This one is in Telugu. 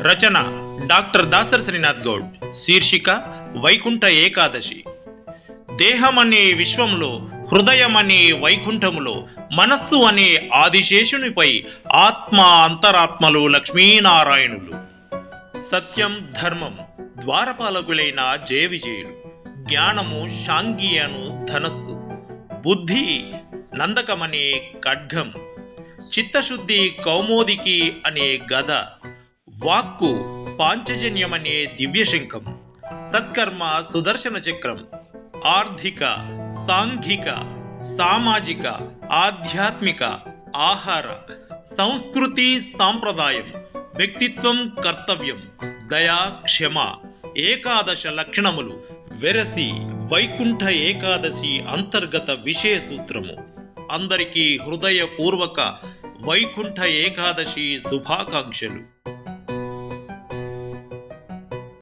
రచన డాక్టర్ దాసర్ శ్రీనాథ్ గౌడ్. శీర్షిక వైకుంఠ ఏకాదశి. దేహమనే విశ్వంలో, హృదయమనే వైకుంఠములో, మనస్సు అనే ఆదిశేషునిపై ఆత్మ అంతరాత్మలు లక్ష్మీనారాయణులు. సత్యం ధర్మం ద్వారపాలకులైన జయ విజయులు. జ్ఞానము శాంగి అను ధనస్సు, బుద్ధి నందకమనే ఖడ్గం, చిత్తశుద్ధి కౌమోదికి అనే గద, వాక్కు పాంచజన్యమనే దివ్యశంఖం, సత్కర్మ సుదర్శన చక్రం, ఆర్థిక సాంఘిక సామాజిక ఆధ్యాత్మిక ఆహార సంస్కృతి సాంప్రదాయం, వ్యక్తిత్వం కర్తవ్యం, దయా క్షమ ఏకాదశ లక్షణములు వెరసి వైకుంఠ ఏకాదశి అంతర్గత విషయ సూత్రము. అందరికీ హృదయపూర్వక వైకుంఠ ఏకాదశి శుభాకాంక్షలు.